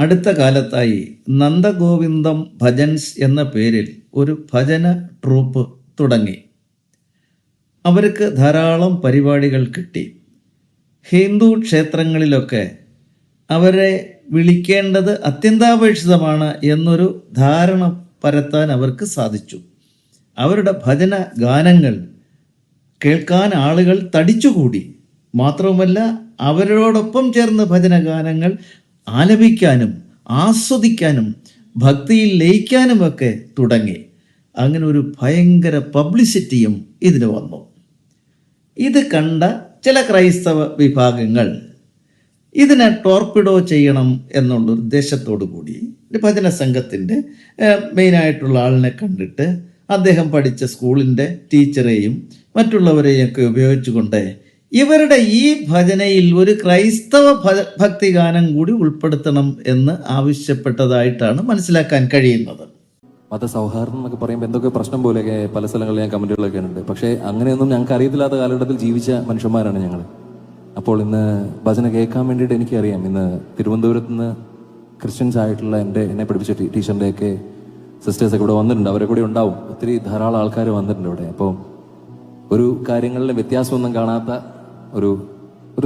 അടുത്ത കാലത്തായി നന്ദഗോവിന്ദം ഭജൻസ് എന്ന പേരിൽ ഒരു ഭജന ട്രൂപ്പ് തുടങ്ങി. അവർക്ക് ധാരാളം പരിപാടികൾ കിട്ടി. ഹിന്ദു ക്ഷേത്രങ്ങളിലൊക്കെ അവരെ വിളിക്കേണ്ടത് അത്യന്താപേക്ഷിതമാണ് എന്നൊരു ധാരണ പരത്താൻ അവർക്ക് സാധിച്ചു. അവരുടെ ഭജന ഗാനങ്ങൾ കേൾക്കാൻ ആളുകൾ തടിച്ചുകൂടി. മാത്രവുമല്ല, അവരോടൊപ്പം ചേർന്ന് ഭജന ഗാനങ്ങൾ ആലപിക്കാനും ആസ്വദിക്കാനും ഭക്തിയിൽ ലയിക്കാനുമൊക്കെ തുടങ്ങി. അങ്ങനെ ഒരു ഭയങ്കര പബ്ലിസിറ്റിയും ഇതിന് വന്നു. ഇത് കണ്ട ചില ക്രൈസ്തവ വിഭാഗങ്ങൾ ഇതിനെ ടോർപിഡോ ചെയ്യണം എന്നുള്ള ഉദ്ദേശത്തോടു കൂടി ഭജന സംഘത്തിൻ്റെ മെയിനായിട്ടുള്ള ആളിനെ കണ്ടിട്ട് അദ്ദേഹം പഠിച്ച സ്കൂളിൻ്റെ ടീച്ചറെയും മറ്റുള്ളവരെയൊക്കെ ഉപയോഗിച്ചുകൊണ്ട് ഇവരുടെ ഈ ഭജനയിൽ ഒരു ക്രൈസ്തവ ഭക്തിഗാനം കൂടി ഉൾപ്പെടുത്തണം എന്ന് ആവശ്യപ്പെട്ടതായിട്ടാണ് മനസ്സിലാക്കാൻ കഴിയുന്നത്. മതസൗഹാർദ്ദം എന്നൊക്കെ പറയുമ്പോൾ എന്തൊക്കെ പ്രശ്നം പോലെയൊക്കെ പല സ്ഥലങ്ങളിൽ ഞാൻ കമൻറ്റുകളൊക്കെ ഉണ്ട്. പക്ഷേ അങ്ങനെയൊന്നും ഞങ്ങൾക്ക് അറിയത്തില്ലാത്ത കാലഘട്ടത്തിൽ ജീവിച്ച മനുഷ്യന്മാരാണ് ഞങ്ങൾ. അപ്പോൾ ഇന്ന് ഭജന കേൾക്കാൻ വേണ്ടിയിട്ട് എനിക്കറിയാം, ഇന്ന് തിരുവനന്തപുരത്ത് നിന്ന് ക്രിസ്ത്യൻസ് ആയിട്ടുള്ള എന്നെ പഠിപ്പിച്ച ടീച്ചറിൻ്റെയൊക്കെ സിസ്റ്റേഴ്സൊക്കെ ഇവിടെ വന്നിട്ടുണ്ട്. അവരെ കൂടെ ഉണ്ടാവും. ഒത്തിരി ധാരാളം ആൾക്കാർ വന്നിട്ടുണ്ട് ഇവിടെ. അപ്പോൾ ഒരു കാര്യങ്ങളിലെ വ്യത്യാസമൊന്നും കാണാത്ത ഒരു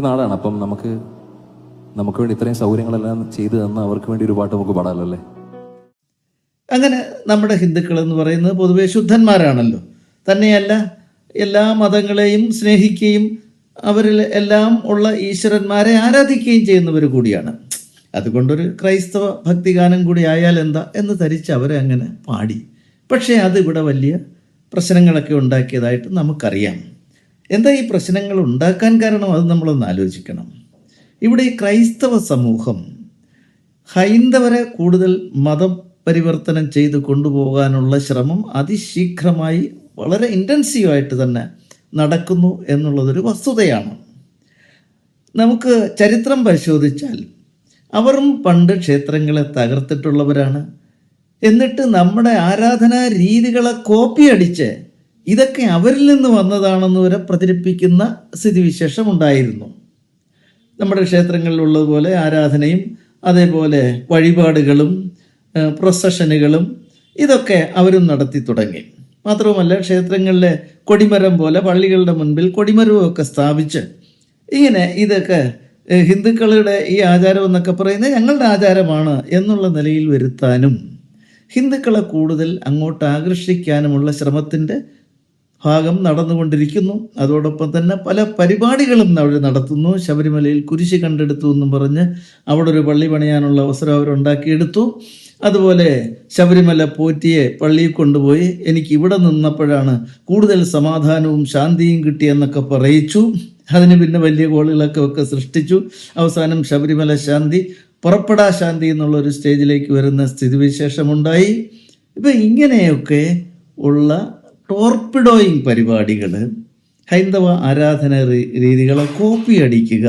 നാടാണ്. അപ്പം നമുക്ക് വേണ്ടി ഇത്രയും സൗകര്യങ്ങളെല്ലാം ചെയ്തു തന്ന അവർക്ക് വേണ്ടി ഒരു പാട്ട് നമുക്ക് പാടാമല്ലോ അല്ലേ. അങ്ങനെ നമ്മുടെ ഹിന്ദുക്കൾ എന്ന് പറയുന്നത് പൊതുവെ ശുദ്ധന്മാരാണല്ലോ. തന്നെയല്ല, എല്ലാ മതങ്ങളെയും സ്നേഹിക്കുകയും അവരിൽ എല്ലാം ഉള്ള ഈശ്വരന്മാരെ ആരാധിക്കുകയും ചെയ്യുന്നവർ കൂടിയാണ്. അതുകൊണ്ടൊരു ക്രൈസ്തവ ഭക്തിഗാനം കൂടി ആയാൽ എന്താ എന്ന് ധരിച്ച് അവരെ അങ്ങനെ പാടി. പക്ഷേ അതിവിടെ വലിയ പ്രശ്നങ്ങളൊക്കെ ഉണ്ടാക്കിയതായിട്ട് നമുക്കറിയാം. എന്താ ഈ പ്രശ്നങ്ങൾ ഉണ്ടാക്കാൻ കാരണം? അത് നമ്മളൊന്ന് ആലോചിക്കണം. ഇവിടെ ഈ ക്രൈസ്തവ സമൂഹം ഹൈന്ദവരെ കൂടുതൽ മതപരിവർത്തനം ചെയ്ത് കൊണ്ടുപോകാനുള്ള ശ്രമം അതിശീഘ്രമായി വളരെ ഇൻറ്റൻസീവായിട്ട് തന്നെ നടക്കുന്നു എന്നുള്ളതൊരു വസ്തുതയാണ്. നമുക്ക് ചരിത്രം പരിശോധിച്ചാൽ അവരും പണ്ട് ക്ഷേത്രങ്ങളെ തകർത്തിട്ടുള്ളവരാണ്. എന്നിട്ട് നമ്മുടെ ആരാധനാ രീതികളെ കോപ്പി അടിച്ച് ഇതൊക്കെ അവരിൽ നിന്ന് വന്നതാണെന്ന് വരെ പ്രചരിപ്പിക്കുന്ന സ്ഥിതിവിശേഷം ഉണ്ടായിരുന്നു. നമ്മുടെ ക്ഷേത്രങ്ങളിലുള്ളതുപോലെ ആരാധനയും അതേപോലെ വഴിപാടുകളും പ്രൊസഷനുകളും ഇതൊക്കെ അവരും നടത്തി തുടങ്ങി. മാത്രവുമല്ല, ക്ഷേത്രങ്ങളിലെ കൊടിമരം പോലെ പള്ളികളുടെ മുൻപിൽ കൊടിമരവുമൊക്കെ സ്ഥാപിച്ച് ഇങ്ങനെ ഇതൊക്കെ ഹിന്ദുക്കളുടെ ഈ ആചാരം എന്നൊക്കെ പറയുന്നത് ഞങ്ങളുടെ ആചാരമാണ് എന്നുള്ള നിലയിൽ വരുത്താനും ഹിന്ദുക്കളെ കൂടുതൽ അങ്ങോട്ട് ആകർഷിക്കാനുമുള്ള ശ്രമത്തിൻ്റെ ഭാഗം നടന്നുകൊണ്ടിരിക്കുന്നു. അതോടൊപ്പം തന്നെ പല പരിപാടികളും അവർ നടത്തുന്നു. ശബരിമലയിൽ കുരിശ് കണ്ടെടുത്തു എന്നും പറഞ്ഞ് അവിടെ ഒരു പള്ളി പണിയാനുള്ള അവസരം അവരുണ്ടാക്കിയെടുത്തു. അതുപോലെ ശബരിമല പോറ്റിയെ പള്ളിയിൽ കൊണ്ടുപോയി എനിക്ക് ഇവിടെ നിന്നപ്പോഴാണ് കൂടുതൽ സമാധാനവും ശാന്തിയും കിട്ടിയെന്നൊക്കെ പറയിച്ചു. അതിന് പിന്നെ വലിയ കോളുകളൊക്കെ സൃഷ്ടിച്ചു. അവസാനം ശബരിമല ശാന്തി പുറപ്പെടാ ശാന്തി എന്നുള്ളൊരു സ്റ്റേജിലേക്ക് വരുന്ന സ്ഥിതിവിശേഷമുണ്ടായി. ഇപ്പം ഇങ്ങനെയൊക്കെ ഉള്ള ടോർപിഡോയിങ് പരിപാടികൾ, ഹൈന്ദവ ആരാധന രീതികളെ കോപ്പി അടിക്കുക,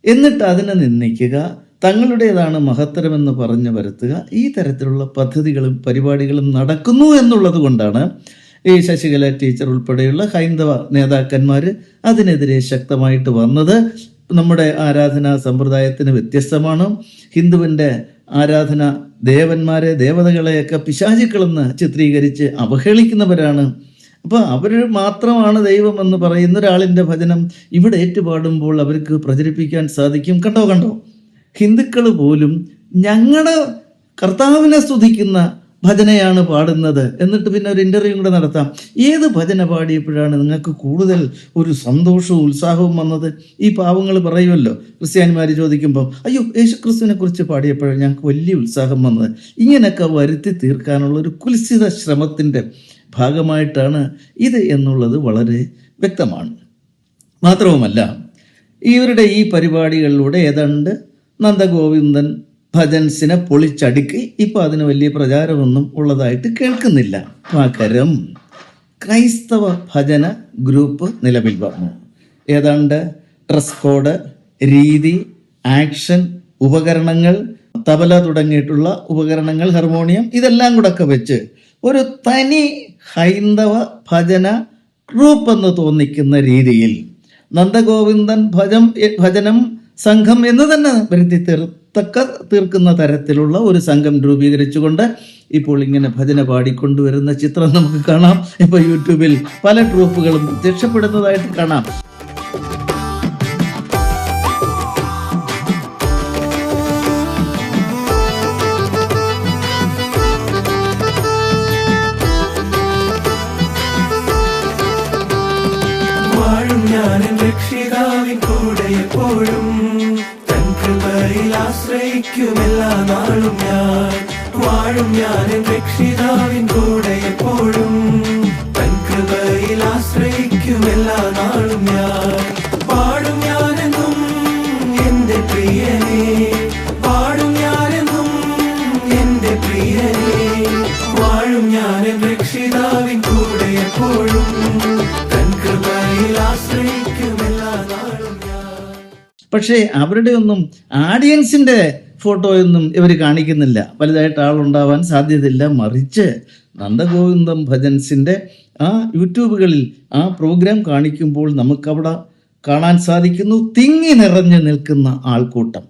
എന്നിട്ട് അതിനെ നിന്ദിക്കുക, തങ്ങളുടേതാണ് മഹത്തരമെന്ന് പറഞ്ഞു വരുത്തുക, ഈ തരത്തിലുള്ള പദ്ധതികളും പരിപാടികളും നടക്കുന്നു എന്നുള്ളത് കൊണ്ടാണ് ഈ ശശികല ടീച്ചർ ഉൾപ്പെടെയുള്ള ഹൈന്ദവ നേതാക്കന്മാർ അതിനെതിരെ ശക്തമായിട്ട് വന്നത്. നമ്മുടെ ആരാധനാ സമ്പ്രദായത്തിന് വ്യത്യസ്തമാണ്. ഹിന്ദുവിൻ്റെ ആരാധന ദേവന്മാരെ ദേവതകളെയൊക്കെ പിശാചുക്കളെന്ന് ചിത്രീകരിച്ച് അവഹേളിക്കുന്നവരാണ്. അപ്പോൾ അവർ മാത്രമാണ് ദൈവമെന്ന് പറയുന്ന ഒരാളിൻ്റെ ഭജനം ഇവിടെ ഏറ്റുപാടുമ്പോൾ അവർക്ക് പ്രചരിപ്പിക്കാൻ സാധിക്കും. കണ്ടോ ഹിന്ദുക്കൾ പോലും ഞങ്ങളുടെ കർത്താവിനെ സ്തുതിക്കുന്ന ഭജനയാണ് പാടുന്നത്. എന്നിട്ട് പിന്നെ ഒരു ഇൻ്റർവ്യൂ കൂടെ നടത്താം. ഏത് ഭജന പാടിയപ്പോഴാണ് നിങ്ങൾക്ക് കൂടുതൽ ഒരു സന്തോഷവും ഉത്സാഹവും വന്നത്? ഈ പാവങ്ങൾ പറയുമല്ലോ, ക്രിസ്ത്യാനിമാർ ചോദിക്കുമ്പോൾ, അയ്യോ യേശുക്രിസ്തുവിനെ കുറിച്ച് പാടിയപ്പോഴാണ് ഞങ്ങൾക്ക് വലിയ ഉത്സാഹം വന്നത്. ഇങ്ങനെയൊക്കെ വരുത്തി തീർക്കാനുള്ള ഒരു കുൽസിത ശ്രമത്തിൻ്റെ ഭാഗമായിട്ടാണ് ഇത് എന്നുള്ളത് വളരെ വ്യക്തമാണ്. മാത്രവുമല്ല, ഇവരുടെ ഈ പരിപാടികളിലൂടെ ഏതാണ്ട് നന്ദഗോവിന്ദൻ ഭജൻസിനെ പൊളിച്ചടുക്കി ഇപ്പോൾ അതിന് വലിയ പ്രചാരമൊന്നും ഉള്ളതായിട്ട് കേൾക്കുന്നില്ല. പകരം ക്രൈസ്തവ ഭജന ഗ്രൂപ്പ് നിലവിൽ വന്നു. ഏതാണ്ട് ഡ്രസ് കോഡ്, രീതി, ആക്ഷൻ, ഉപകരണങ്ങൾ, തബല തുടങ്ങിയിട്ടുള്ള ഉപകരണങ്ങൾ, ഹാർമോണിയം, ഇതെല്ലാം കൂടെ ഒക്കെ വെച്ച് ഒരു തനി ഹൈന്ദവ ഭജന ഗ്രൂപ്പ് എന്ന് തോന്നിക്കുന്ന രീതിയിൽ നന്ദഗോവിന്ദൻ ഭജനം സംഘം എന്ന് തന്നെ വരുത്തി തീർക്കുന്ന തരത്തിലുള്ള ഒരു സംഘം രൂപീകരിച്ചുകൊണ്ട് ഇപ്പോൾ ഇങ്ങനെ ഭജന പാടിക്കൊണ്ടുവരുന്ന ചിത്രം നമുക്ക് കാണാം. ഇപ്പോൾ യൂട്യൂബിൽ പല ട്രൂപ്പുകളും പ്രത്യക്ഷപ്പെടുന്നതായിട്ട് കാണാം. വാഴും ഞാൻ രക്ഷിതാവിൻ കൂടെ എപ്പോഴും, തൻ കൃപയിൽ ആശ്രയിക്കും എല്ലാ നാളും ഞാൻ. വാഴും ഞാൻ രക്ഷിതാവിൻ കൂടെ എപ്പോഴും, തൻ കൃപയിൽ ആശ്രയിക്കും എല്ലാ നാളും ഞാൻ. പാടും ഞാനെന്നും എന്റെ പ്രിയനെ, പാടും ഞാനെന്നും എന്റെ പ്രിയനെ. വാഴും ഞാൻ രക്ഷിതാവിൻ കൂടെ എപ്പോഴും, തൻ കൃപയിൽ ആശ്രയിക്കും എല്ലാ നാളും ഞാൻ. പക്ഷേ അവരുടെ ഒന്നും ആഡിയൻസിൻ്റെ ഫോട്ടോയൊന്നും ഇവർ കാണിക്കുന്നില്ല. വലുതായിട്ട് ആളുണ്ടാവാൻ സാധ്യതയില്ല. മറിച്ച് നന്ദഗോവിന്ദം ഭജൻസിൻ്റെ ആ യൂട്യൂബുകളിൽ ആ പ്രോഗ്രാം കാണിക്കുമ്പോൾ നമുക്കവിടെ കാണാൻ സാധിക്കുന്നു തിങ്ങി നിറഞ്ഞു നിൽക്കുന്ന ആൾക്കൂട്ടം.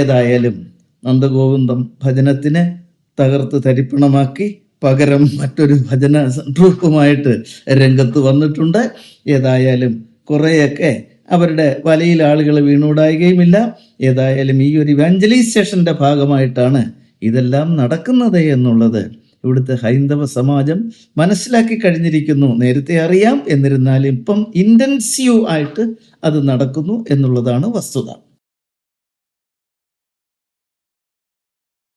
ഏതായാലും നന്ദഗോവിന്ദം ഭജനത്തിനെ തകർത്ത് തരിപ്പണമാക്കി പകരം മറ്റൊരു ഭജന ട്രൂപ്പുമായിട്ട് രംഗത്ത് വന്നിട്ടുണ്ട്. ഏതായാലും കുറേയൊക്കെ അവരുടെ വലയിൽ ആളുകൾ വീണൂടായുകയുമില്ല. ഏതായാലും ഈ ഒരു ഇവാഞ്ചലൈസേഷൻ്റെ ഭാഗമായിട്ടാണ് ഇതെല്ലാം നടക്കുന്നത് എന്നുള്ളത് ഇവിടുത്തെ ഹൈന്ദവ സമാജം മനസ്സിലാക്കി കഴിഞ്ഞിരിക്കുന്നു. നേരത്തെ അറിയാം, എന്നിരുന്നാലും ഇപ്പം ഇൻറ്റൻസീവ് ആയിട്ട് അത് നടക്കുന്നു എന്നുള്ളതാണ് വസ്തുത.